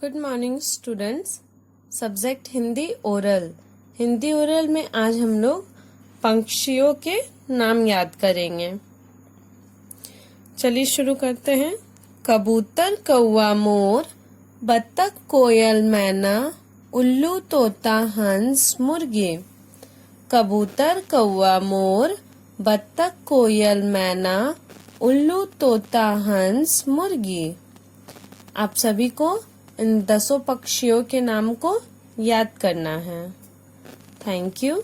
Good morning students. Subject Hindi oral. Hindi oral में आज हम लोग पंक्षियों के नाम याद करेंगे। चलिए शुरू करते हैं। कबूतर, कौवा, मोर, बत्तख, कोयल, मैना, उल्लू, तोता, हंस, मुर्गी। कबूतर, कौवा, मोर, बत्तख, कोयल, मैना, उल्लू, तोता, हंस, मुर्गी। आप सभी को इन 10 पक्षियों के नाम को याद करना है। Thank you.